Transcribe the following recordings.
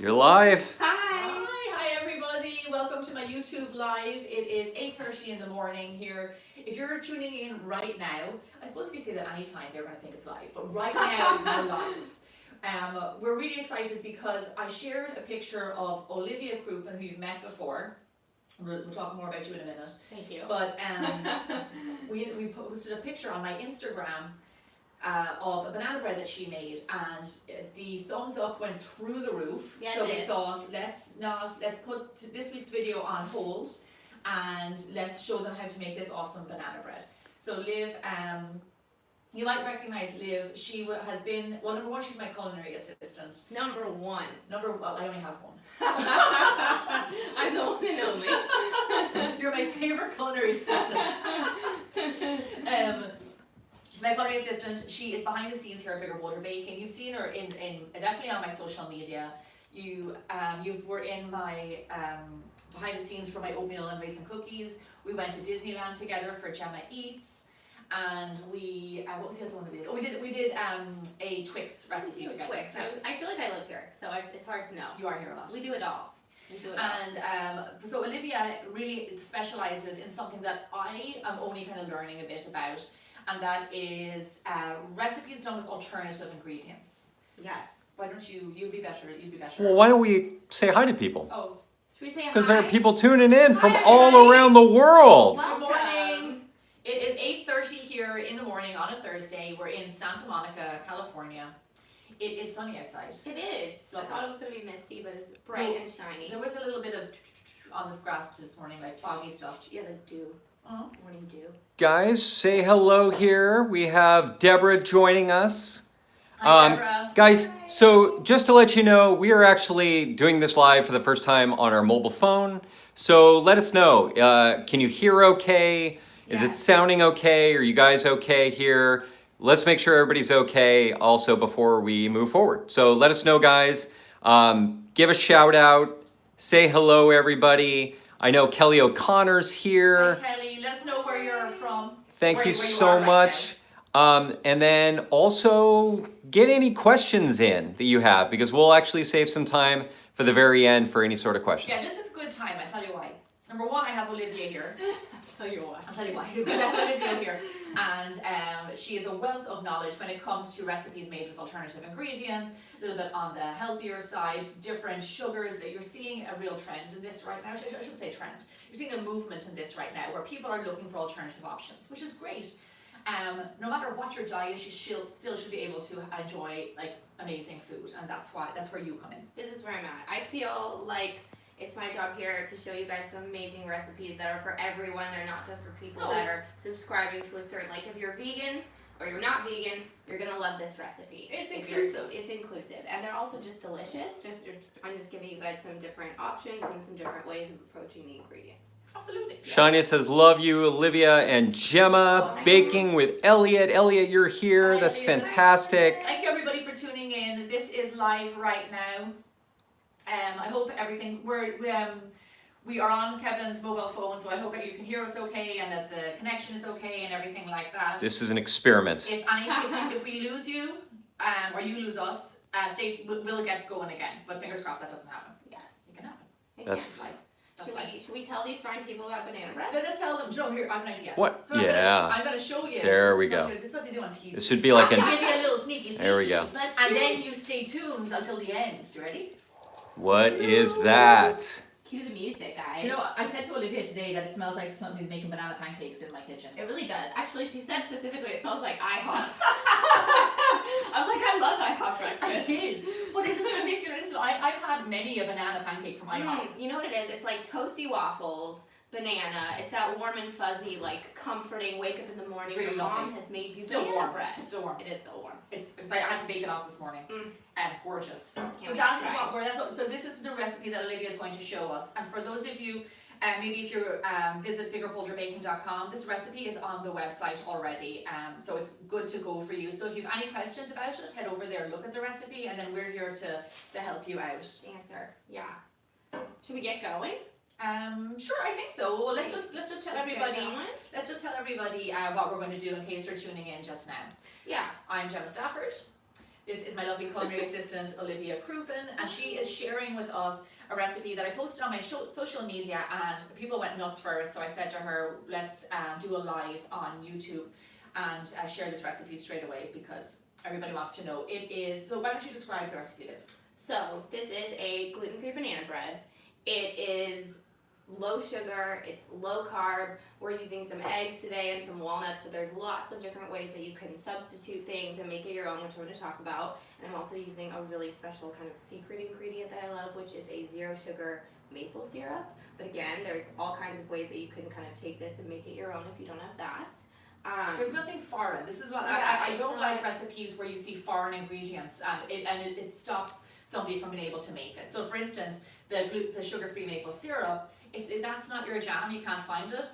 You're live. Hi everybody. Welcome to my YouTube live. It is 8:30 in the morning here. If you're tuning in right now, I suppose if you say that any time, they're going to think it's live. But right now, we're live. We're really excited because I shared a picture of Olivia Crouppen, who you've met before. We'll talk more about you in a minute. Thank you. But we posted a picture on my Instagram of a banana bread that she made, and the thumbs up went through the roof. Yeah, so we thought, let's put this week's video on hold and let's show them how to make this awesome banana bread. So Liv, you might recognize Liv. She has been, well, number one, she's my culinary assistant. Number one. Well, I only have one. I'm the one and only. You're my favorite culinary assistant. She's my culinary assistant. She is behind the scenes here at Bigger Bolder Baking. You've seen her in definitely on my social media. You were in my behind the scenes for my oatmeal and raisin cookies. We went to Disneyland together for Gemma Eats, and we what was the other one that we did? Oh, we did a Twix recipe together. Twix. I feel like I live here, so it's hard to know. You are here a lot. We do it all. And so Olivia really specializes in something that I am only kind of learning a bit about. And that is recipes done with alternative ingredients. Yes. Why don't you'd be better. Well, why don't we say hi to people? Oh. Should we say hi? Because there are people tuning in from Hi, all everybody. around the world. Good morning. It is 8:30 here in the morning on a Thursday. We're in Santa Monica, California. It is sunny outside. It is. I thought it was going to be misty, but it's bright and shiny. There was a little bit of on the grass this morning, like foggy stuff. Yeah, the dew. Uh-huh. Morning dew. Guys, say hello here. We have Deborah joining us. Hi, Deborah. Guys, so just to let you know, we are actually doing this live for the first time on our mobile phone. So let us know. Can you hear okay? Is it sounding okay? Are you guys okay here? Let's make sure everybody's okay also before we move forward. So let us know, guys. Give a shout out. Say hello, everybody. I know Kelly O'Connor's here. Hi, Kelly. Let us know where you're from. Thank where you you so are right much. And then also get any questions in that you have, because we'll actually save some time for the very end for any sort of questions. Yeah, this is good time. I tell you why. Number one, I have Olivia here. I'll tell you why. Because I have Olivia here, and she is a wealth of knowledge when it comes to recipes made with alternative ingredients. A little bit on the healthier side, different sugars. That you're seeing a real trend in this right now. I shouldn't say trend. You're seeing a movement in this right now where people are looking for alternative options, which is great. No matter what your diet, you still should be able to enjoy like amazing food, and that's where you come in. This is where I'm at. I feel like it's my job here to show you guys some amazing recipes that are for everyone. They're not just for people that are subscribing to a certain, like if you're vegan or you're not vegan, you're gonna love this recipe. It's inclusive. It's inclusive, and they're also just delicious. I'm just giving you guys some different options and some different ways of approaching the ingredients. Absolutely. Shania says, love you, Olivia and Gemma. Baking with Elliot. Elliot, you're here. Hi, That's Elliot. fantastic. Thank you everybody for tuning in. This is live right now. I hope everything we are on Kevin's mobile phone, so I hope that you can hear us okay and that the connection is okay and everything like that. This is an experiment. If we lose you or you lose us, we'll get going again. But fingers crossed that doesn't happen. Yes, It can happen. it That's- can. That's Should we tell these fine people about banana bread? Let's tell them. No, here I have an idea. What? So Yeah. I'm gonna show you. There we go. This is what you do on TV. This should be like I'll an... give you a little sneaky. There we go. Let's And do then you stay tuned until the end. You ready? What is that? Cue the music, guys. Do you know what? I said to Olivia today that it smells like somebody's making banana pancakes in my kitchen. It really does. Actually, she said specifically it smells like IHOP. I was like, I love IHOP breakfast. I did. Well, this is ridiculous. I've had many a banana pancake from IHOP. You know what it is? It's like toasty waffles, banana. It's that warm and fuzzy, like comforting. Wake up in the morning. It's really your mom lovely. has made you Still banana warm. bread. It's still warm. It is still warm. It's I had to bake it off this morning, and it's gorgeous. Can't So wait that to is try. so this is the recipe that Olivia is going to show us. And for those of you, maybe if you visit biggerbolderbaking.com, this recipe is on the website already. So it's good to go for you. So if you have any questions about it, head over there, look at the recipe, and then we're here to help you out. Answer. Yeah. Should we get going? Sure, I think so. Well, let's just tell everybody. Get going? Let's just tell everybody what we're going to do in case you're tuning in just now. Yeah. I'm Gemma Stafford. This is is my lovely culinary assistant, Olivia Crouppen, and she is sharing with us a recipe that I posted on my social media, and people went nuts for it. So I said to her, let's do a live on YouTube and share this recipe straight away because everybody wants to know. It is, so why don't you describe the recipe, Liv? So this is a gluten-free banana bread. It is low sugar, it's low carb. We're using some eggs today and some walnuts, but there's lots of different ways that you can substitute things and make it your own, which I'm going to talk about. And I'm also using a really special kind of secret ingredient that I love, which is a zero sugar maple syrup. But again, there's all kinds of ways that you can kind of take this and make it your own if you don't have that. There's nothing foreign. This is what Yeah, I don't like recipes where you see foreign ingredients and it stops somebody from being able to make it. So for instance, the sugar-free maple syrup, if that's not your jam, you can't find it,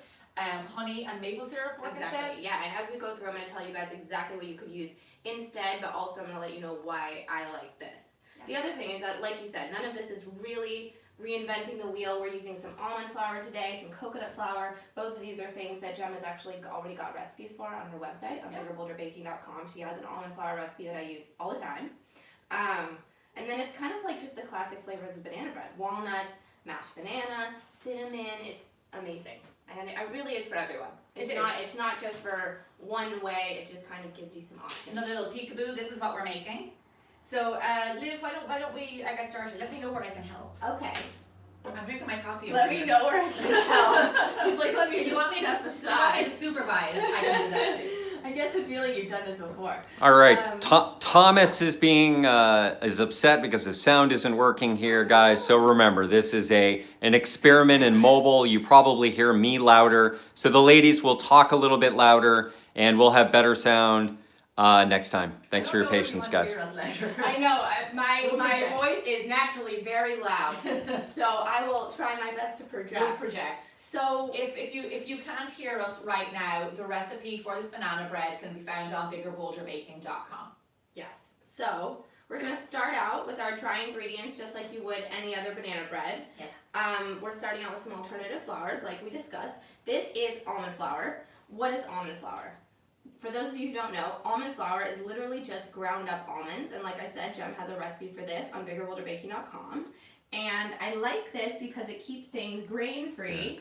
honey and maple syrup work instead. Yeah, and as we go through, I'm going to tell you guys exactly what you could use instead, but also I'm going to let you know why I like this. Yeah. The other thing is that, like you said, none of this is really reinventing the wheel. We're using some almond flour today, some coconut flour. Both of these are things that Gemma's actually already got recipes for on her website, on biggerbolderbaking.com. She has an almond flour recipe that I use all the time. And then it's kind of like just the classic flavors of banana bread. Walnuts, mashed banana, cinnamon, it's amazing. And it really is for everyone. It's not just for one way, it just kind of gives you some options. Another little peekaboo, this is what we're making. So Liv, why don't we get started? Let me know where I can help. Okay. I'm drinking my coffee. Let me know where I can help. She's like, let me If you want me to supervise, I can do that too. I get the feeling you've done this before. All right, Thomas is being is upset because the sound isn't working here, guys. So remember, this is an experiment in mobile. You probably hear me louder, so the ladies will talk a little bit louder, and we'll have better sound next time. Thanks for your patience, guys. I know my voice is naturally very loud, so I will try my best to project. You'll project. So if you can't hear us right now, the recipe for this banana bread can be found on biggerbolderbaking.com. Yes. So we're gonna start out with our dry ingredients, just like you would any other banana bread. Yes. We're starting out with some alternative flours, like we discussed. This is almond flour. What is almond flour? For those of you who don't know, almond flour is literally just ground up almonds, and like I said, Gem has a recipe for this on biggerbolderbaking.com. And I like this because it keeps things grain-free,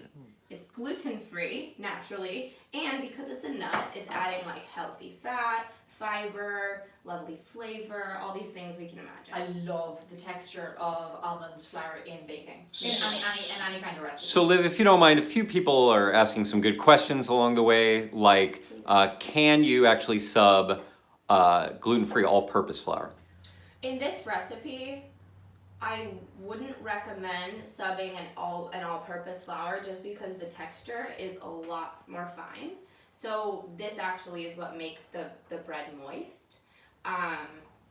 it's gluten-free, naturally, and because it's a nut, it's adding like healthy fat, fiber, lovely flavor, all these things we can imagine. I love the texture of almond flour in baking, in any kind of recipe. So Liv, if you don't mind, a few people are asking some good questions along the way, like can you actually sub gluten-free all-purpose flour? In this recipe, I wouldn't recommend subbing an all-purpose flour just because the texture is a lot more fine. So this actually is what makes the bread moist.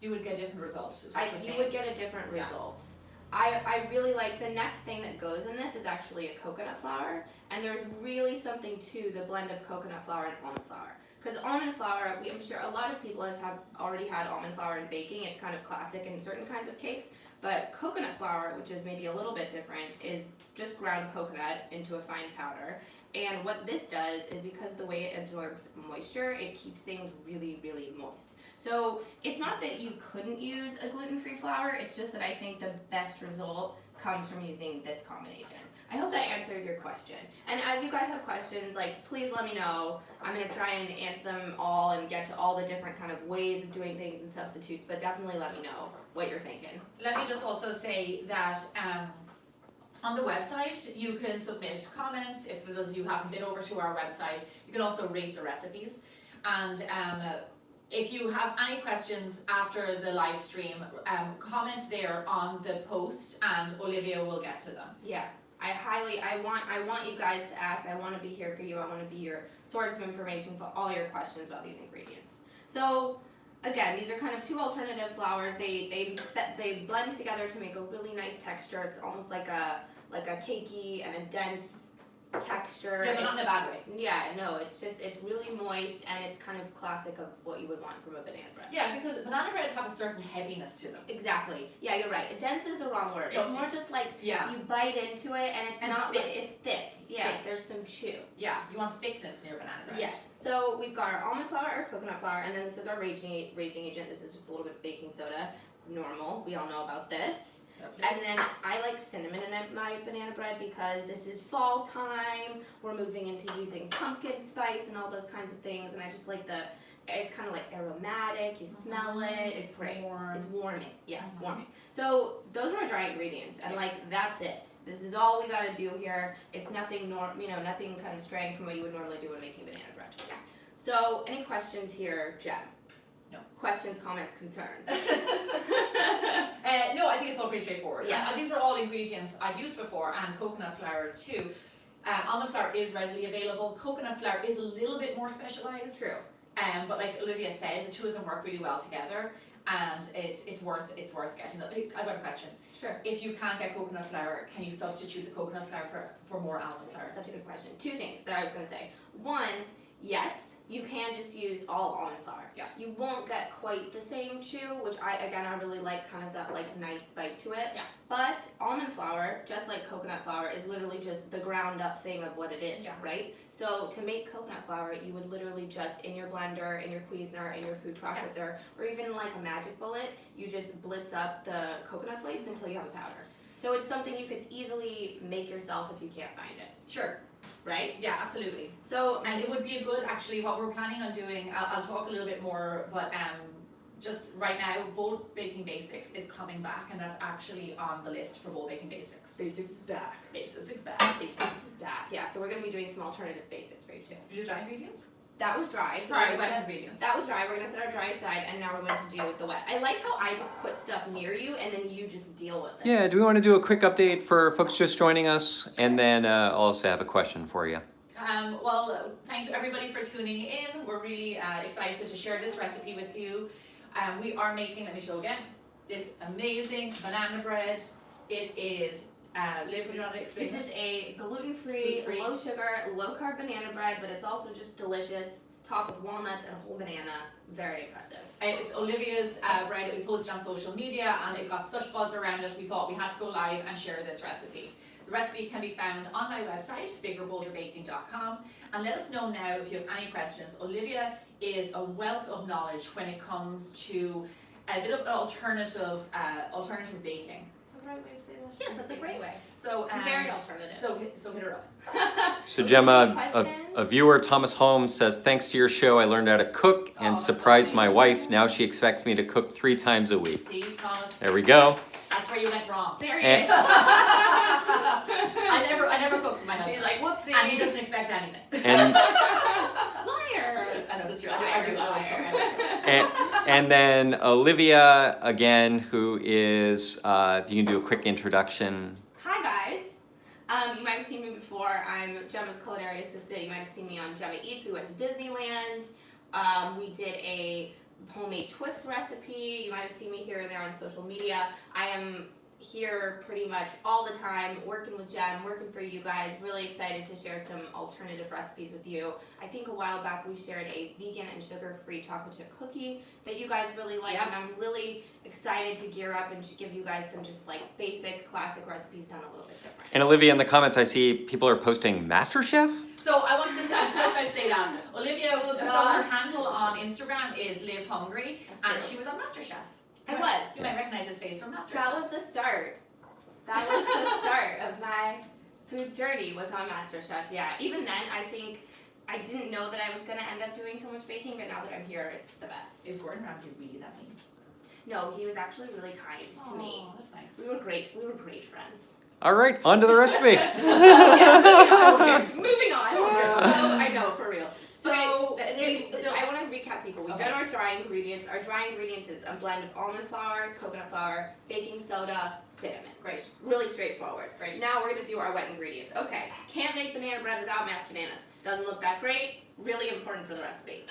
You would get different results. You would get a different result. I really like, the next thing that goes in this is actually a coconut flour, and there's really something to the blend of coconut flour and almond flour. Because almond flour, I'm sure a lot of people have already had almond flour in baking. It's kind of classic in certain kinds of cakes. But coconut flour, which is maybe a little bit different, is just ground coconut into a fine powder. And what this does is, because the way it absorbs moisture, it keeps things really, really moist. So it's not that you couldn't use a gluten-free flour, it's just that I think the best result comes from using this combination. I hope that answers your question. And as you guys have questions, like, please let me know. I'm gonna try and answer them all and get to all the different kind of ways of doing things and substitutes, but definitely let me know what you're thinking. Let me just also say that on the website, you can submit comments. If for those of you who haven't been over to our website, you can also rate the recipes. And if you have any questions after the live stream, comment there on the post and Olivia will get to them. Yeah. I want you guys to ask. I want to be here for you. I want to be your source of information for all your questions about these ingredients. So again, these are kind of two alternative flours. They blend together to make a really nice texture. It's almost like a cakey and a dense texture. Yeah, but not in a bad way. Yeah, no, it's really moist and it's kind of classic of what you would want from a banana bread. Yeah, because banana breads have a certain heaviness to them. Exactly. Yeah, you're right. Dense is the wrong word. It's more just like you bite into it and it's not thick. it's thick. Yeah, there's some chew. Yeah, you want thickness in your banana bread. Yes. So we've got our almond flour or coconut flour, and then this is our raising agent. This is just a little bit of baking soda. Normal. We all know about this. Lovely. And then I like cinnamon in my banana bread because this is fall time. We're moving into using pumpkin spice and all those kinds of things, and I just like it's kind of like aromatic. You smell it. It's great. Warm. It's warming. Yes, warming. So those are our dry ingredients, and that's it. This is all we gotta do here. It's nothing nothing kind of straying from what you would normally do when making banana bread. Yeah. So any questions here, Jem? No. Questions, comments, concerns? No, I think it's all pretty straightforward. Yeah. These are all ingredients I've used before, and coconut flour too. Almond flour is readily available. Coconut flour is a little bit more specialized. True. But like Olivia said, the two of them work really well together, and it's worth getting them. I've got a question. Sure. If you can't get coconut flour, can you substitute the coconut flour for more almond flour? Such a good question. Two things that I was going to say. One, yes, you can just use all almond flour. Yeah. You won't get quite the same chew, which I really like, kind of that like nice bite to it. Yeah. But almond flour, just like coconut flour, is literally just the ground up thing of what it is, right? So to make coconut flour, you would literally just in your blender, in your Cuisinart, in your food processor, or even like a magic bullet, you just blitz up the coconut flakes until you have a powder. So it's something you could easily make yourself if you can't find it. Sure. Right? Yeah, absolutely. So, and it would be a good, actually, what we're planning on doing, I'll talk a little bit more, but just right now, Bowl Baking Basics is coming back, and that's actually on the list for Bowl Baking Basics. Basics is back. Basics is back. Basics is back. Yeah, so we're going to be doing some alternative basics for you too. Did you dry ingredients? That was dry. So Sorry, wet ingredients. That was dry. We're going to set our dry aside, and now we're going to do the wet. I like how I just put stuff near you, and then you just deal with it. Yeah, do we want to do a quick update for folks just joining us? And then I'll also have a question for you. Well, thank you everybody for tuning in. We're really excited to share this recipe with you. We are making, let me show again, this amazing banana bread. It is, Liv, would you want to explain This is a gluten-free, low sugar, low carb banana bread, but it's also just delicious, topped with walnuts and a whole banana. Very impressive. It's Olivia's bread that we posted on social media, and it got such buzz around it, we thought we had to go live and share this recipe. The recipe can be found on my website, biggerbolderbaking.com, and let us know now if you have any questions. Olivia is a wealth of knowledge when it comes to a bit of alternative baking. Is that the right way to say that? Yes, that's a great way. So very alternative. So hit her up. So Gemma, a viewer, Thomas Holmes, says, thanks to your show, I learned how to cook and surprised my wife. Now she expects me to cook 3 times a week. See, Thomas? There we go. That's where you went wrong. There he is. I never cook for my husband. She's like, whoopsie. And he doesn't expect anything. And Liar. I know, that's true. I do. and then Olivia, again, who is, if you can do a quick introduction. Hi guys. You might have seen me before. I'm Gemma's culinary assistant. You might have seen me on Gemma Eats. We went to Disneyland. We did a homemade Twix recipe. You might have seen me here and there on social media. I am here pretty much all the time, working with Jem, working for you guys. Really excited to share some alternative recipes with you. I think a while back we shared a vegan and sugar-free chocolate chip cookie that you guys really liked, and I'm really excited to gear up and give you guys some just like basic, classic recipes done a little bit different. And Olivia, in the comments, I see people are posting MasterChef. So I was just about to say that. Olivia, so her handle on Instagram is Live Hungry, and she was on MasterChef. I was. You might recognize his face from MasterChef. That was the start. That was the start of my food journey, was on MasterChef. Yeah, even then, I think I didn't know that I was going to end up doing so much baking, but now that I'm here, it's the best. Is Gordon Ramsay really that mean? No, he was actually really kind to me. Oh, that's nice. We were great friends. All right, on to the recipe. Moving on. So, I know, for real. So, okay. I want to recap people. We've done our dry ingredients. Our dry ingredients is a blend of almond flour, coconut flour, baking soda, cinnamon. Great. Really straightforward. Great. Now we're going to do our wet ingredients. Okay, can't make banana bread without mashed bananas. Doesn't look that great. Really important for the recipe.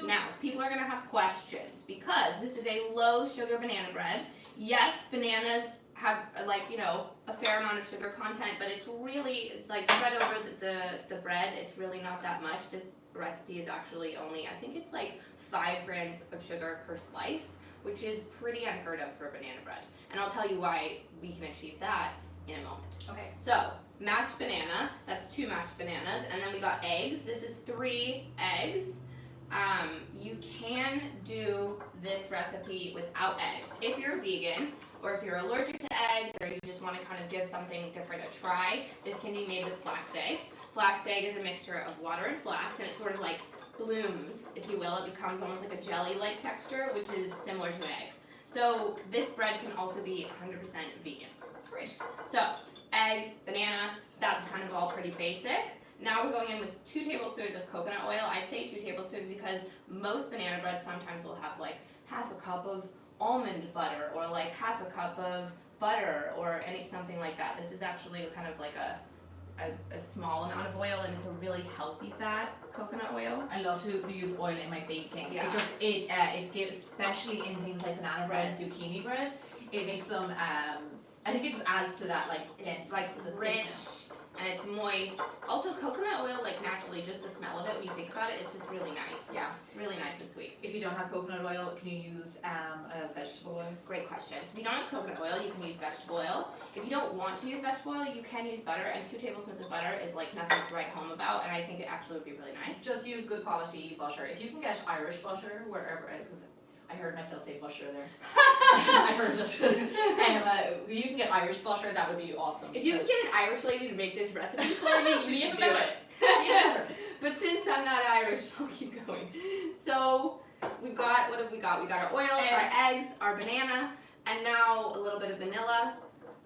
Now, people are going to have questions because this is a low sugar banana bread. Yes, bananas have like, you know, a fair amount of sugar content, but it's really like spread over the bread. It's really not that much. This recipe is actually only, I think it's like 5 grams of sugar per slice, which is pretty unheard of for banana bread. And I'll tell you why we can achieve that in a moment. Okay. So, mashed banana, that's 2 mashed bananas, and then we got eggs. This is 3 eggs. You can do this recipe without eggs. If you're vegan, or if you're allergic to eggs, or you just want to kind of give something different a try, this can be made with flax egg. Flax egg is a mixture of water and flax, and it sort of like blooms, if you will. It becomes almost like a jelly-like texture, which is similar to egg. So this bread can also be 100% vegan. Great. So, eggs, banana, that's kind of all pretty basic. Now we're going in with 2 tablespoons of coconut oil. I say 2 tablespoons because most banana breads sometimes will have like half a cup of almond butter or like half a cup of butter or something like that. This is actually kind of like a small amount of oil, and it's a really healthy fat, coconut oil. I love to use oil in my baking. Yeah. It gives, especially in things like banana bread and zucchini bread, it makes them, I think it just adds to that like dense, Like to the rich, thickness. and it's moist. Also, coconut oil, like naturally, just the smell of it when you think about it, it's just really nice. Yeah. It's really nice and sweet. If you don't have coconut oil, can you use a vegetable oil? Great question. So if you don't have coconut oil, you can use vegetable oil. If you don't want to use vegetable oil, you can use butter, and 2 tablespoons of butter is like nothing to write home about, and I think it actually would be really nice. Just use good quality butter. If you can get Irish butter, wherever it is, I heard myself say butter there. I heard it. You can get Irish butter, that would be awesome. If you can get an Irish lady to make this recipe for you, you should do it. Yeah. But since I'm not Irish, I'll keep going. So we've got, what have we got? We got our oil, our eggs, our banana, and now a little bit of vanilla.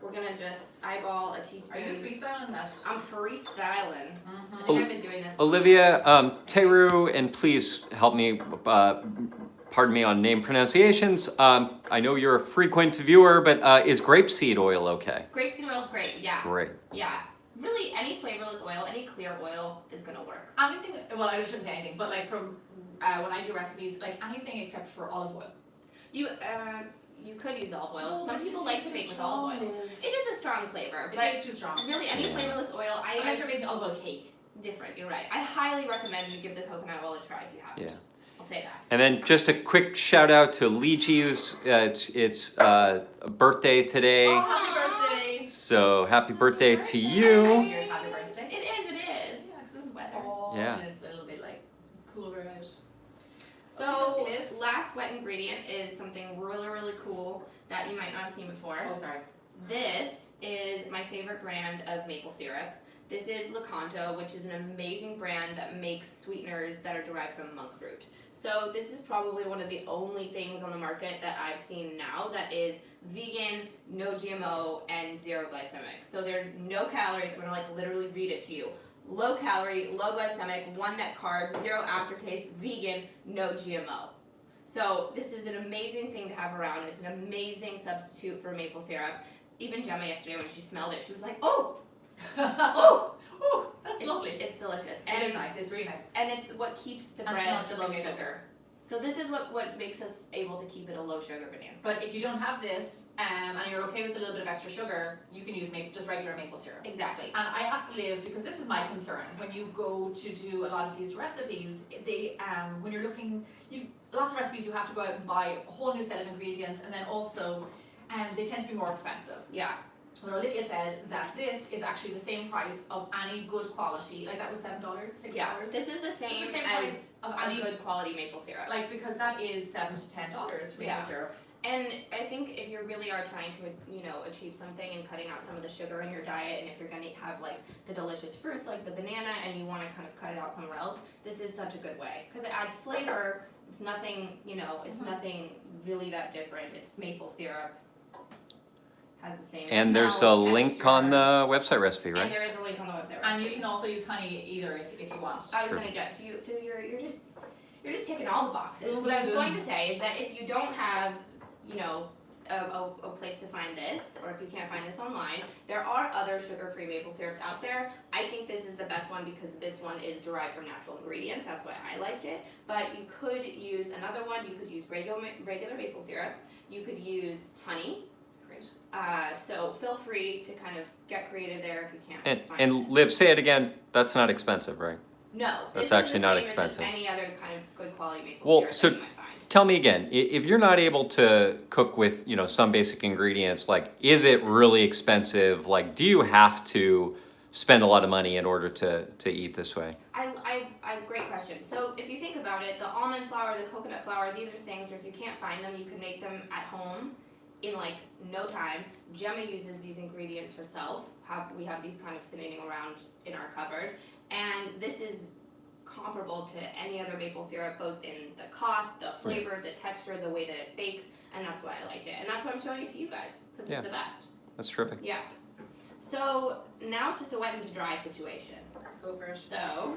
We're gonna just eyeball a teaspoon. Are you freestyling that? I'm freestyling. Mm-hmm. I think I've been doing this. Olivia, Teru, and please help me, pardon me on name pronunciations. I know you're a frequent viewer, but is grapeseed oil okay? Grapeseed oil is great, yeah. Great. Yeah. Really, any flavorless oil, any clear oil is gonna work. Anything, well, I shouldn't say anything, but like from when I do recipes, like anything except for olive oil. You could use olive oil. Oh, Some but people it like to tastes make so with olive oil. strong. It is a strong flavor, It but tastes too strong. really any flavorless oil, Unless you're making olive oil cake. different, you're right. I highly recommend you give the coconut oil a try if you haven't. Yeah. I'll say that. And then just a quick shout out to Liji's. It's a birthday today, Oh, happy birthday! so happy birthday to Happy you. years, happy birthday. It is. Yeah, because it's weather. Yeah. And it's a little bit like cooler out. So, Okay, Liv. last wet ingredient is something really, really cool that you might not have seen before. Oh, sorry. This is my favorite brand of maple syrup. This is Locanto, which is an amazing brand that makes sweeteners that are derived from monk fruit. So this is probably one of the only things on the market that I've seen now that is vegan, no GMO, and 0 glycemic. So there's no calories. I'm gonna like literally read it to you. Low calorie, low glycemic, 1 net carb, 0 aftertaste, vegan, no GMO. So this is an amazing thing to have around. It's an amazing substitute for maple syrup. Even Gemma yesterday when she smelled it, she was like, oh, oh, Ooh, that's it's lovely. It's delicious. It is nice. It's really nice. And it's what keeps the And bread it's not low just sugar. sugar. So this is what makes us able to keep it a low sugar banana. But if you don't have this, and you're okay with a little bit of extra sugar, you can use just regular maple syrup. Exactly. And I asked Liv, because this is my concern, when you go to do a lot of these recipes, they when you're looking, lots of recipes you have to go out and buy a whole new set of ingredients, and then also, they tend to be more expensive. Yeah. Well, Olivia said that this is actually the same price of any good quality, like that was $7, $6. Yeah. This is the same, It's the same as price of a any, good quality maple syrup. like, because that is $7 to $10 for Yeah. maple syrup. And I think if you really are trying to, achieve something and cutting out some of the sugar in your diet, and if you're gonna have like the delicious fruits like the banana, and you want to kind of cut it out somewhere else, this is such a good way because it adds flavor. It's nothing, it's nothing really that different. It's maple syrup. Has the same. And there's a smell, link texture. on the website recipe, And right? there is a link on the website. And you can also use honey either if you want. I was Sure. gonna get to you. You're just ticking all the boxes. Ooh, What I was boom. going to say is that if you don't have, a place to find this, or if you can't find this online, there are other sugar-free maple syrups out there. I think this is the best one because this one is derived from natural ingredients. That's why I like it. But you could use another one. You could use regular maple syrup. You could use honey. Great. So feel free to kind of get creative there if you can't find And it. Liv, say it again. That's not expensive, right? No, That's this actually is the not same as expensive. any other kind of good quality maple Well, syrup so that you might find. tell me again, if you're not able to cook with, some basic ingredients, like, is it really expensive? Like, do you have to spend a lot of money in order to eat this way? Great question. So if you think about it, the almond flour, the coconut flour, these are things where if you can't find them, you can make them at home in like no time. Gemma uses these ingredients herself. We have these kind of sitting around in our cupboard, and this is comparable to any other maple syrup, both in the cost, the flavor, the texture, the way that it bakes, and that's why I like it. And that's why I'm showing it to you guys, because it's the best. That's terrific. Yeah. So now it's just a wet and to dry situation. Go first. So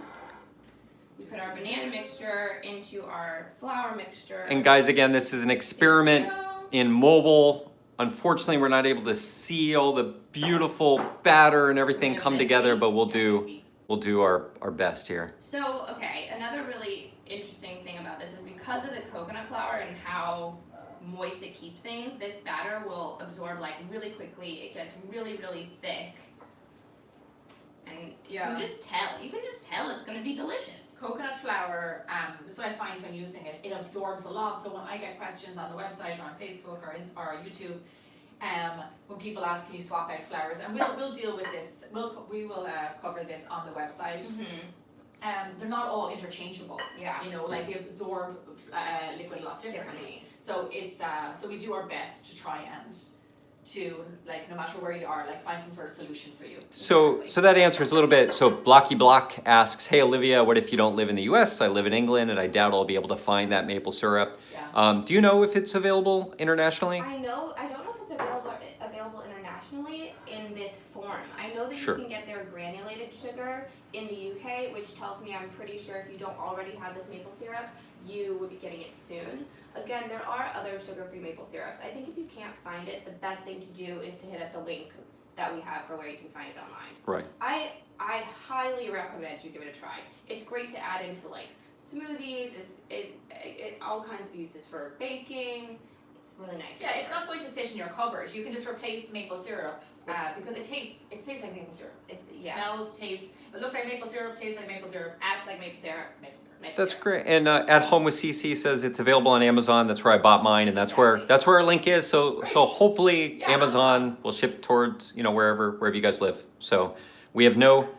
we put our banana mixture into our flour mixture. And guys, again, this is an experiment in mobile. Unfortunately, we're not able to see all the beautiful batter and everything come together, but we'll do our best here. So, okay, another really interesting thing about this is because of the coconut flour and how moist it keeps things, this batter will absorb like really quickly. It gets really, really thick. And you can just tell it's gonna be delicious. Coconut flour, this is what I find when using it, it absorbs a lot. So when I get questions on the website or on Facebook or YouTube, when people ask, can you swap out flours? And we'll deal with this. We will cover this on the website. Mm-hmm. They're not all interchangeable. Yeah. Like they absorb liquid a lot differently. So it's so we do our best to try and like no matter where you are, like find some sort of solution for you. So that answers a little bit. So Blocky Block asks, hey Olivia, what if you don't live in the US? I live in England and I doubt I'll be able to find that maple syrup. Yeah. Do you know if it's available internationally? I don't know if it's available internationally in this form. I know that Sure. you can get their granulated sugar in the UK, which tells me I'm pretty sure if you don't already have this maple syrup, you would be getting it soon. Again, there are other sugar-free maple syrups. I think if you can't find it, the best thing to do is to hit up the link that we have for where you can find it online. Right. I highly recommend you give it a try. It's great to add into like smoothies. It all kinds of uses for baking. It's really nice. Yeah, it's not going to sit in your cupboard. You can just replace maple syrup because it tastes like maple syrup. It smells, tastes. It looks like maple syrup, tastes like maple syrup, acts like maple syrup. It's maple syrup. That's great. And At Home with CC says it's available on Amazon. That's where I bought mine, and that's where our link is. So hopefully Amazon will ship towards wherever you guys live. So we have no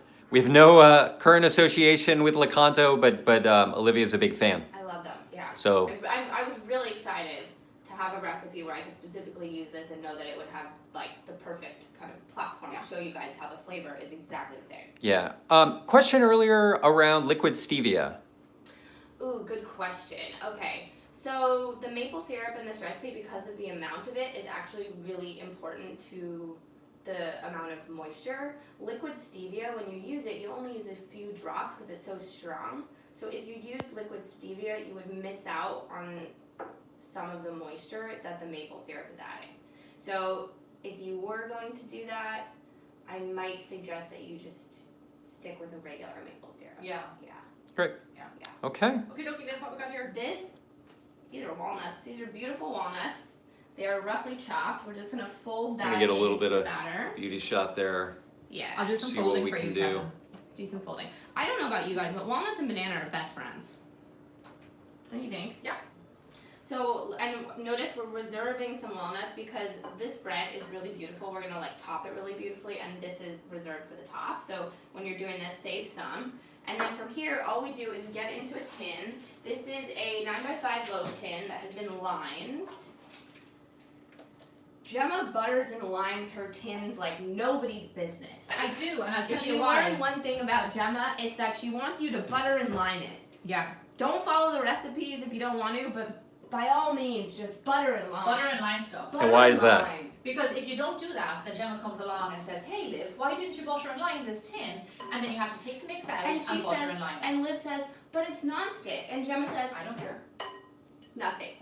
current association with Lecanto, but Olivia's a big fan. I love them. Yeah. So I was really excited to have a recipe where I could specifically use this and know that it would have like the perfect kind of platform to show you guys how the flavor is exactly the same. yeah. Question earlier around liquid stevia. Ooh, good question. Okay, so the maple syrup in this recipe, because of the amount of it, is actually really important to the amount of moisture. Liquid stevia, when you use it, you only use a few drops because it's so strong. So if you use liquid stevia, you would miss out on some of the moisture that the maple syrup is adding. So if you were going to do that, I might suggest that you just stick with a regular maple syrup. Yeah. Yeah. Great. Yeah. Okay. Okay, Liv, what we got here? These are walnuts. These are beautiful walnuts. They are roughly chopped. We're just gonna fold that I'm gonna get a little into bit of batter. beauty shot there. Yeah. I'll do some See what folding we for can you, do. Kevin. Do some folding. I don't know about you guys, but walnuts and banana are best friends. What do you think? Yeah. So, and notice we're reserving some walnuts because this bread is really beautiful. We're gonna like top it really beautifully, and this is reserved for the top. So when you're doing this, save some. And then from here, all we do is we get into a tin. This is a 9x5 loaf tin that has been lined. Gemma butters and lines her tins like nobody's business. I do, and I'll tell If you you why. learn one thing about Gemma, it's that she wants you to butter and line it. Yeah. Don't follow the recipes if you don't want to, but by all means, just butter and line. Butter and line stuff. Butter And why and is that? line. Because if you don't do that, then Gemma comes along and says, hey Liv, why didn't you butter and line this tin? And then you have to take the mix out And she butter says, and line it. and Liv says, but it's nonstick. And Gemma says, I don't care. nothing.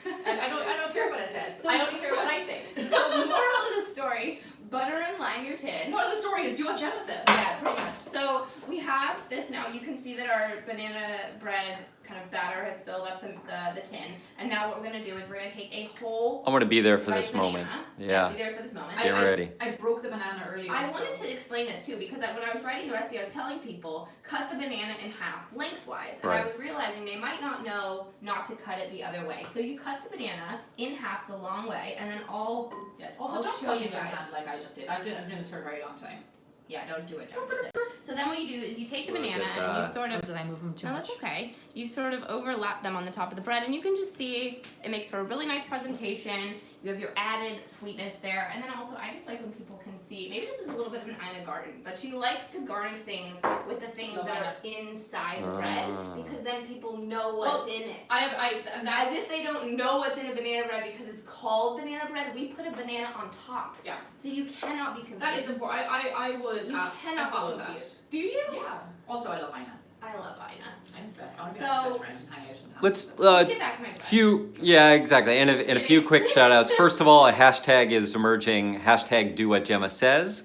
I don't care what it says. So- I only care what I say. So moral of the story, butter and line your tin. More of the story is do what Gemma says. Yeah, pretty much. So we have this now, you can see that our banana bread kind of batter has filled up the tin. And now what we're gonna do is we're gonna take a whole I'm gonna be there for this banana. moment. Be Yeah. there for this moment. Get ready. I broke the banana earlier. I wanted to explain this too because when I was writing the recipe, I was telling people cut the banana in half lengthwise, and I was realizing they might not know not to cut it the other way. So you cut the banana in half the long way, and then Also, I'll don't show cut you it in your guys. hand like I just did. I've been doing this for a very long time. Yeah, don't do it. Don't do it. So then what you do is you take the Look banana at and you that. sort of. Did I move them too No, much? that's okay. You sort of overlap them on the top of the bread, and you can just see it makes for a really nice presentation. You have your added sweetness there, and then also I just like when people can see. Maybe this is a little bit of an Ina garden, but she likes to garnish things with the things Love that are inside the bread because then people know what's in it. And As if they don't know what's in a banana bread because it's called banana bread, we put a banana on top. Yeah. So you cannot be confused. that is important. I would You cannot follow be that. confused. Do you? Yeah. Also, I love Ina. I love Ina. Mine's the best. I want to be So- my best friend and hang out in town. Let's Get back to my bread. yeah, exactly, and a few quick shout outs. First of all, a hashtag is emerging. Hashtag do what Gemma says.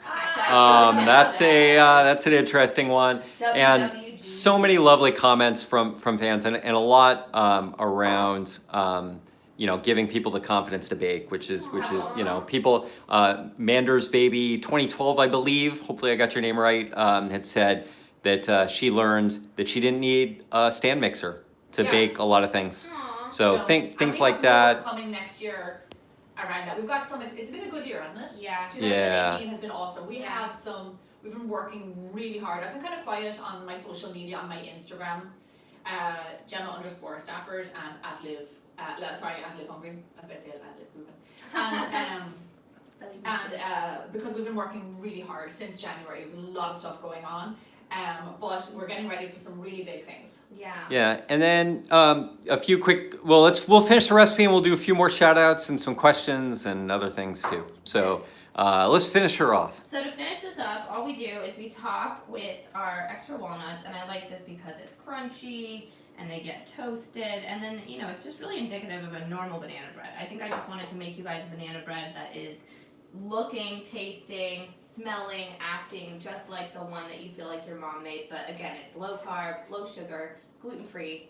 That's an interesting one, and WWG. so many lovely comments from fans, and a lot around giving people the confidence to bake, which is people. Mander's baby 2012, I believe. Hopefully, I got your name right. Had said that she learned that she didn't need a stand mixer to bake a lot of things. Aw. So things like that. Coming next year around that. We've got some. It's been a good year, hasn't it? Yeah. 2018 has been awesome. We Yeah. have some. We've been working really hard. I've been kind of quiet on my social media, on my Instagram, Gemma_Stafford and at Live Hungry. I was about to say at Live Movement. And because we've been working really hard since January, with a lot of stuff going on. But we're getting ready for some really big things. Yeah. Yeah, and then a few quick. Well, we'll finish the recipe and we'll do a few more shout outs and some questions and other things too. So let's finish her off. So to finish this up, all we do is we top with our extra walnuts, and I like this because it's crunchy and they get toasted, and then it's just really indicative of a normal banana bread. I think I just wanted to make you guys a banana bread that is looking, tasting, smelling, acting just like the one that you feel like your mom made, but again, it's low carb, low sugar, gluten-free,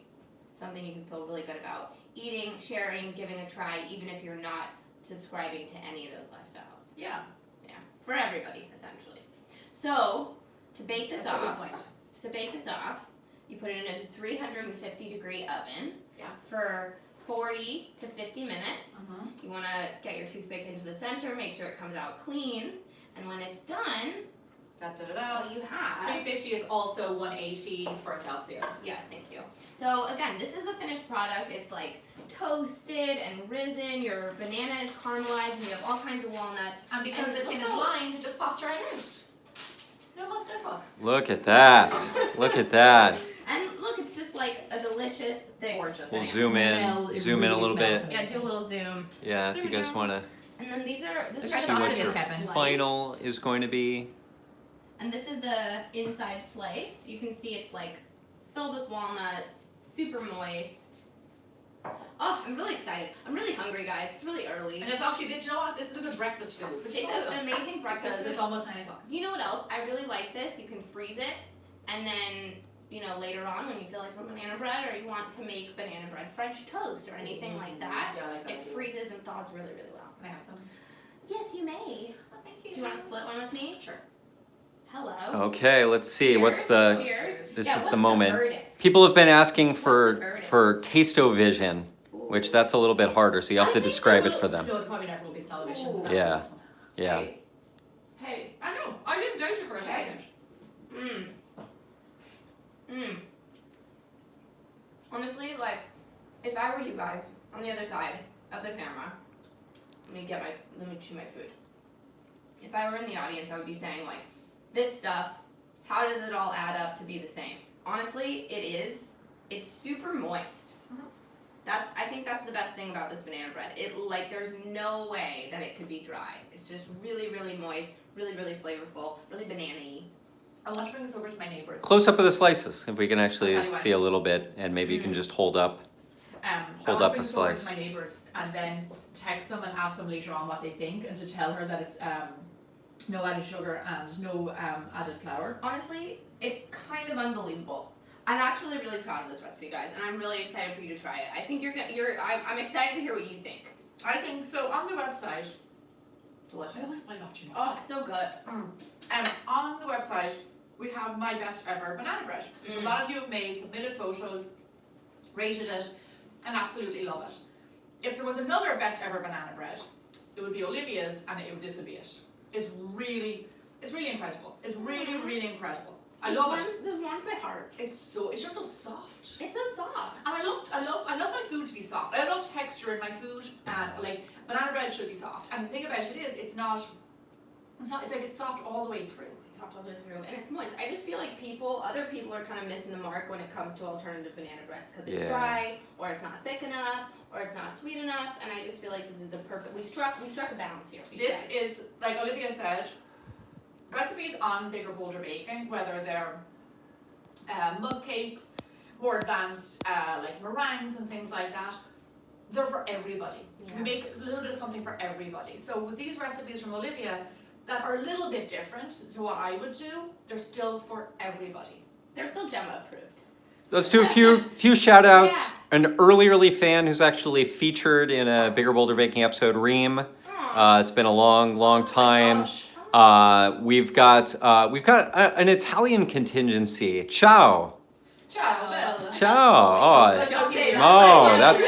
something you can feel really good about. Eating, sharing, giving a try, even if you're not subscribing to any of those lifestyles. Yeah. Yeah, for everybody, essentially. So, to bake this That's a good off, point. you put it in a 350-degree oven Yeah. for 40 to 50 minutes. Mhm. You want to get your toothpick into the center, make sure it comes out clean, and when it's done, what you have. 350 is also 180 for Celsius. Yes, thank you. So again, this is the finished product. It's like toasted and risen. Your banana is caramelized, and you have all kinds of walnuts. And because the tin is lined, it just pops right out. No muss, no fuss. Look at that. Look at that. And look, it's just like a delicious thing. Gorgeous. We'll And zoom in a little bit. Yeah, do a little zoom. Yeah, if you guys want to And then this see is what sausage your sliced. final is going to be. And this is the inside sliced. You can see it's like filled with walnuts, super moist. Oh, I'm really excited. I'm really hungry, guys. It's really early. it's actually, did you know what? This is a good breakfast food. Which is It's awesome. an amazing breakfast Because food. it's almost 9 o'clock. Do you know what else? I really like this. You can freeze it, and then later on when you feel like some banana bread, or you want to make banana bread French toast or anything like that, Yeah, I like that. it freezes and thaws really, really well. May I have some? Yes, you may. Oh, thank you. Do you want to split one with me? Sure. Hello. Okay, let's see. What's the Cheers. this Yeah, is what's the moment. verdict? People have been asking What's the for verdict? taste-o-vision, which that's a little bit harder, so you have to describe it for them. No, it probably never will be television. Ooh. Yeah. Yeah. Hey. I know. I didn't doubt you for a second. Honestly, like, if I were you guys on the other side of the camera, let me chew my food. If I were in the audience, I would be saying, like, this stuff, how does it all add up to be the same? Honestly, it's super moist. I think that's the best thing about this banana bread. There's no way that it could be dry. It's just really, really moist, really, really flavorful, really banana-y. I want to bring this over to my neighbors. Close up of the slices, if we can actually I'll tell you see a little bit, and maybe you can just hold up. I Hold want up to bring a this over slice. to my neighbors and then text them and ask them later on what they think, and to tell her that it's no added sugar and no added flour. Honestly, It's kind of unbelievable. I'm actually really proud of this recipe, guys, and I'm really excited for you to try it. I think I'm excited to hear what you think. I think so. On the website, delicious. I always bite off too much. Oh, it's so good. And on the website, we have my best ever banana bread. So a lot of you have made submitted photos, rated it, and absolutely love it. If there was another best ever banana bread, it would be Olivia's, and this would be it. It's really incredible. It's really, really incredible. I love it. This warms my heart. It's just so soft. It's so soft. And I love my food to be soft. I love texture in my food, and like banana bread should be soft. And the thing about it is, it's like it's soft all the way through. It's soft all the way through, and it's moist. I just feel like other people are kind of missing the mark when it comes to alternative banana breads because it's dry, or it's not thick enough, or it's not sweet enough. And I just feel like this is the perfect. We struck a balance here. This is, like Olivia said, recipes on Bigger Bolder Baking, whether they're mug cakes, more advanced like meringues and things like that, they're for everybody. We make a little bit of something for everybody. So with these recipes from Olivia that are a little bit different to what I would do, they're still for everybody. They're still Gemma approved. Let's do a few shout outs. An early fan who's actually featured in a Bigger Bolder Baking episode, Reem. It's been a long time. We've got an Italian contingency. Ciao. Ciao. Ciao. Don't say that. Oh, That's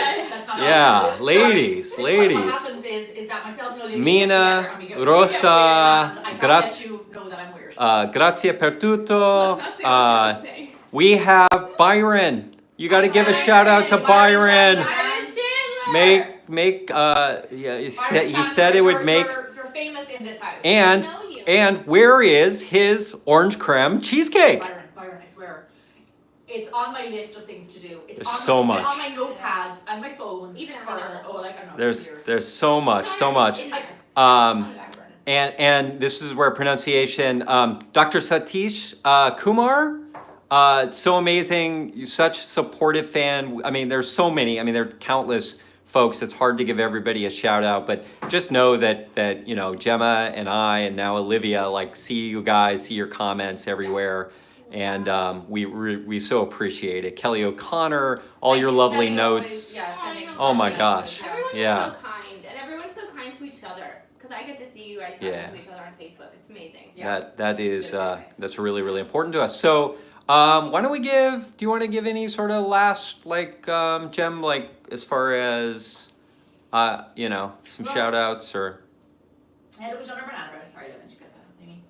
not yeah, right. ladies. What happens is that myself and Olivia Mina, get together and Rosa, I can't let you know that I'm weird. Grazie per tutto. Let's not say what I'm saying. We have Byron. You got to give a shout out to Byron. Byron Chandler. He said it would make. You're famous in this house. And where is his orange creme cheesecake? Byron, I swear. It's on my list of things to do. It's There's so much. It's on my notepad and my phone. Even There's so much. And this is where pronunciation. Dr. Satish Kumar. So amazing. You're such a supportive fan. I mean, there's so many. I mean, there are countless folks. It's hard to give everybody a shout out, but just know that Gemma and I and now Olivia see you guys, see your comments everywhere, and we so appreciate it. Kelly O'Connor, all your lovely notes. Oh my gosh. Everyone is so kind, and everyone's so kind to each other. Because I get to see you guys talking to each other on Facebook. It's amazing. That is that's really important to us. So why don't we do you want to give any sort of last Gem, as far as some shout outs or? Now that we've done our banana bread, sorry, didn't you get that thingy?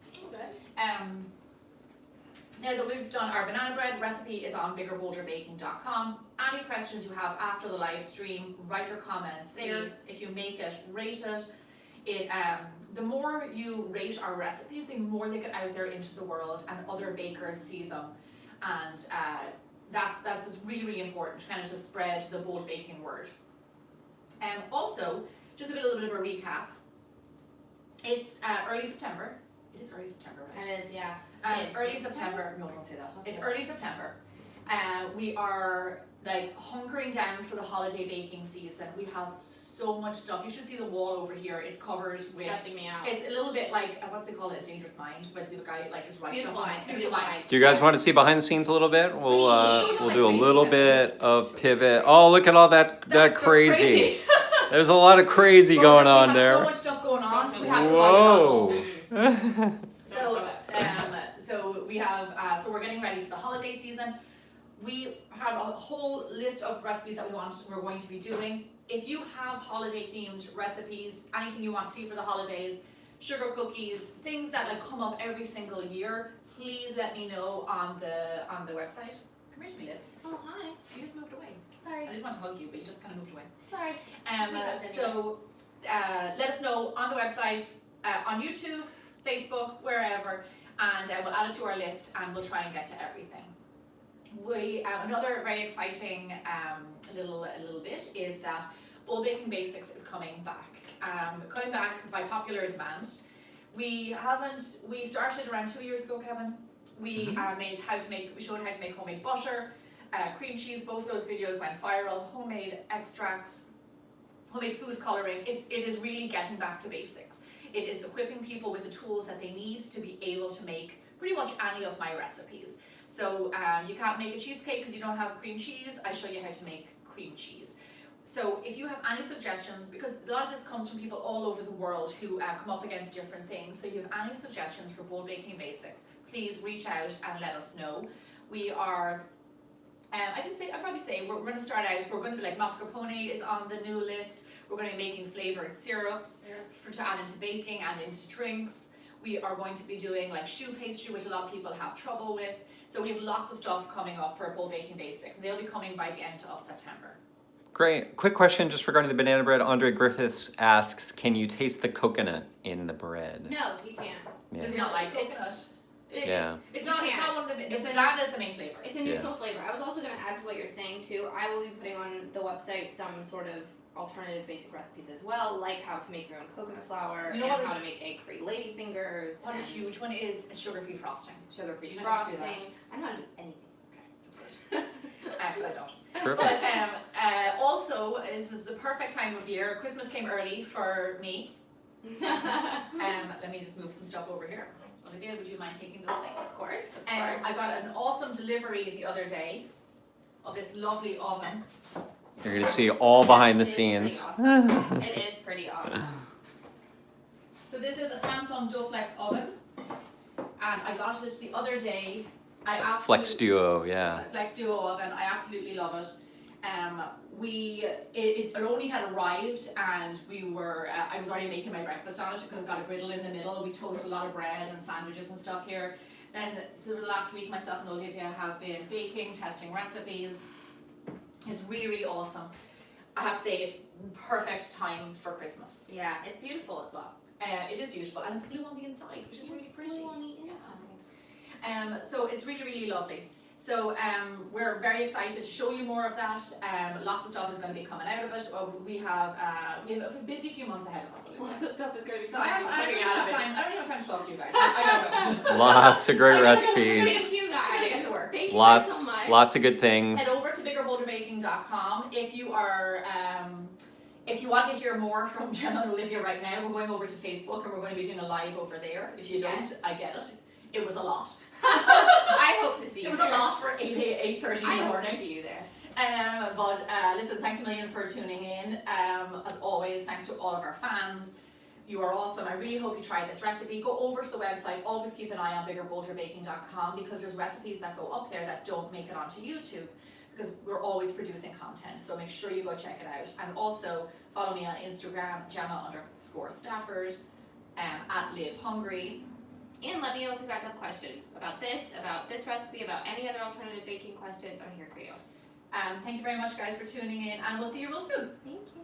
Now that we've done our banana bread, recipe is on biggerbolderbaking.com. Any questions you have after the live stream, write your comments there. Please. If you make it, rate it. The more you rate our recipes, the more they get out there into the world and other bakers see them. And that's really important, kind of to spread the bold baking word. Also, just a little bit of a recap. It's early September. It is early September, right? It is, yeah. Early September. No, don't say that. It's early September. We are hunkering down for the holiday baking season. We have so much stuff. You should see the wall over here. It's covered with. Stressing me out. It's a little bit like what's it called? A dangerous mind, but the guy just writes Beautiful stuff on it. Beautiful mind. Do you guys want to see behind the scenes a little bit? We'll do a little bit of pivot. Oh, look at all that crazy. There's a lot of crazy going on there. So much stuff going on. We have to Whoa. So we have. So we're getting ready for the holiday season. We have a whole list of recipes that we're going to be doing. If you have holiday themed recipes, anything you want to see for the holidays, sugar cookies, things that come up every single year, please let me know on the website. Come here to me, Liv. Oh, hi. You just moved away. Sorry. I didn't want to hug you, but you just kind of moved away. Sorry. So let us know on the website, on YouTube, Facebook, wherever, and we'll add it to our list and we'll try and get to everything. We another very exciting little bit is that Bold Baking Basics is coming back. Coming back by popular demand. We started around 2 years ago, Kevin. We showed how to make homemade butter, cream cheese. Both of those videos went viral. Homemade extracts, homemade food coloring. It is really getting back to basics. It is equipping people with the tools that they need to be able to make pretty much any of my recipes. So you can't make a cheesecake because you don't have cream cheese. I show you how to make cream cheese. So if you have any suggestions, because a lot of this comes from people all over the world who come up against different things, so you have any suggestions for bold baking basics, please reach out and let us know. We are, I'd probably say we're going to start out, we're going to be like mascarpone is on the new list. We're going to be making flavoured syrups to add into baking and into drinks. We are going to be doing like choux pastry, which a lot of people have trouble with. So we have lots of stuff coming up for bold baking basics, and they'll be coming by the end of September. Great. Quick question just regarding the banana bread. Andre Griffiths asks, can you taste the coconut in the bread? No, you can't. Yeah. Does he not like coconut? Yeah. It's not one of the, It's banana is the main flavour. It's a neutral flavor. I was also going to add to what you're saying too. I will be putting on the website some sort of alternative basic recipes as well, like how to make your own coconut flour, You know and what how to make egg-free ladyfingers. What a and huge one is sugar-free frosting. sugar-free Do you know how to do frosting. that? I know how to do anything. Because I don't. Terrific. But also, this is the perfect time of year. Christmas came early for me. Let me just move some stuff over here. Olivia, would you mind taking those things? Of course. I got an awesome delivery the other day of this lovely oven. You're going to see all behind the It is scenes. pretty awesome. It is pretty awesome. So this is a Samsung Duoflex oven, and I got it the other day. I absolutely Flex Duo, yeah. Flex Duo oven. I absolutely love it. It only had arrived, and we were. I was already making my breakfast on it because it's got a griddle in the middle. We toast a lot of bread and sandwiches and stuff here. Then, so the last week, myself and Olivia have been baking, testing recipes. It's really, really awesome. I have to say, it's perfect time for Christmas. Yeah, it's beautiful as well. It is beautiful, and it's blue on the inside, which is really pretty. Blue on the inside. So it's really, really lovely. So we're very excited to show you more of that. Lots of stuff is going to be coming out of it. We have a busy few months ahead of us. Lots of stuff is going to be So I don't coming even out have of it. time. I don't even have time to talk to you guys. I gotta go. Lots of great Thank recipes. you guys. I gotta get to work. Thank you guys so much. Lots of good things. Head over to biggerbolderbaking.com if you are. If you want to hear more from Gemma and Olivia right now, we're going over to Facebook and we're going to be doing a live over there. If you don't, Yes. I get it. It was a lot. I hope to see you It was there. a lot for 8:30 in the I hope to morning. see you there. But listen, thanks a million for tuning in. As always, thanks to all of our fans. You are awesome. I really hope you try this recipe. Go over to the website. Always keep an eye on biggerbolderbaking.com because there's recipes that go up there that don't make it onto YouTube because we're always producing content. So make sure you go check it out. And also follow me on Instagram, Gemma_Stafford, at Live Hungry. And let me know if you guys have questions about this recipe, about any other alternative baking questions. I'm here for you. Thank you very much, guys, for tuning in, and we'll see you real soon. Thank you.